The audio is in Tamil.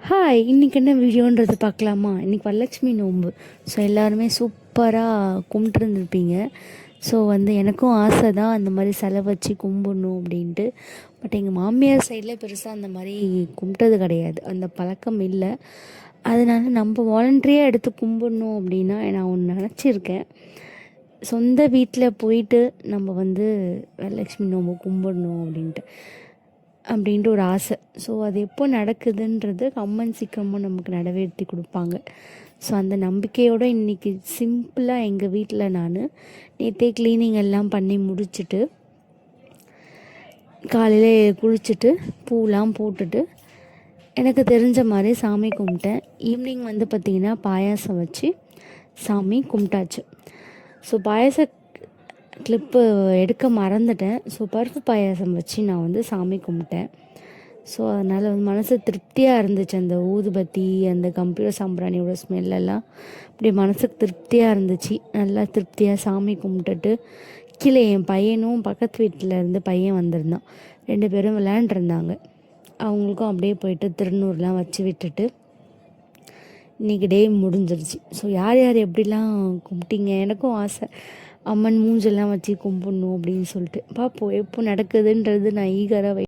ஹாய், இன்றைக்கி என்ன வீடியோன்றது பார்க்கலாமா? இன்றைக்கி வரலட்சுமி நோன்பு. ஸோ எல்லாருமே சூப்பராக கும்பிட்டுருந்துருப்பீங்க. ஸோ எனக்கும் ஆசை தான் அந்த மாதிரி செலவு வச்சு கும்பிடணும் அப்படின்ட்டு. பட் எங்கள் மாமியார் சைடில் பெருசாக அந்த மாதிரி கும்பிட்டது கிடையாது, அந்த பழக்கம் இல்லை. அதனால் நம்ம வாலண்ட்ரியாக எடுத்து கும்பிடணும் அப்படின்னா நான் ஒன்று நினச்சிருக்கேன். சொந்த வீட்டில் போயிட்டு நம்ம வரலட்சுமி நோன்பு கும்பிடணும் அப்படின்ட்டு ஒரு ஆசை. ஸோ அது எப்போ நடக்குதுன்றது அம்மன் சீக்கிரமாக நமக்கு நிறைவேற்றி கொடுப்பாங்க. ஸோ அந்த நம்பிக்கையோடு இன்றைக்கி சிம்பிளாக எங்கள் வீட்டில் நான் நேற்றே க்ளீனிங் எல்லாம் பண்ணி முடிச்சுட்டு காலையில் குளிச்சுட்டு பூலாம் போட்டுட்டு எனக்கு தெரிஞ்ச மாதிரி சாமி கும்பிட்டேன். ஈவினிங் பார்த்திங்கன்னா பாயாசம் வச்சு சாமி கும்பிட்டாச்சு. ஸோ பாயாச கிளிப்பு எடுக்க மறந்துட்டேன். ஸோ பருப்பு பாயாசம் வச்சு நான் சாமி கும்பிட்டேன். ஸோ அதனால் மனசு திருப்தியாக இருந்துச்சு. அந்த ஊதுபத்தி, அந்த கம்ப்யூட்டர் சாம்பிராணியோட ஸ்மெல்லெல்லாம் அப்படி மனசுக்கு திருப்தியாக இருந்துச்சு. நல்லா திருப்தியாக சாமி கும்பிட்டுட்டு கீழே என் பையனும் பக்கத்து வீட்டில் இருந்து பையன் வந்திருந்தான். 2 பேரும் விளையாண்டுருந்தாங்க. அவங்களுக்கும் அப்படியே போயிட்டு திருநூறுலாம் வச்சு விட்டுட்டு இன்றைக்கி டே முடிஞ்சிருச்சு. ஸோ யார் யார் எப்படிலாம் கும்பிட்டீங்க? எனக்கும் ஆசை அம்மன் மூஞ்செல்லாம் வச்சு கும்பிடணும் அப்படின்னு சொல்லிட்டு. பார்ப்போம் எப்போ நடக்குதுன்றது நான் ஈகராக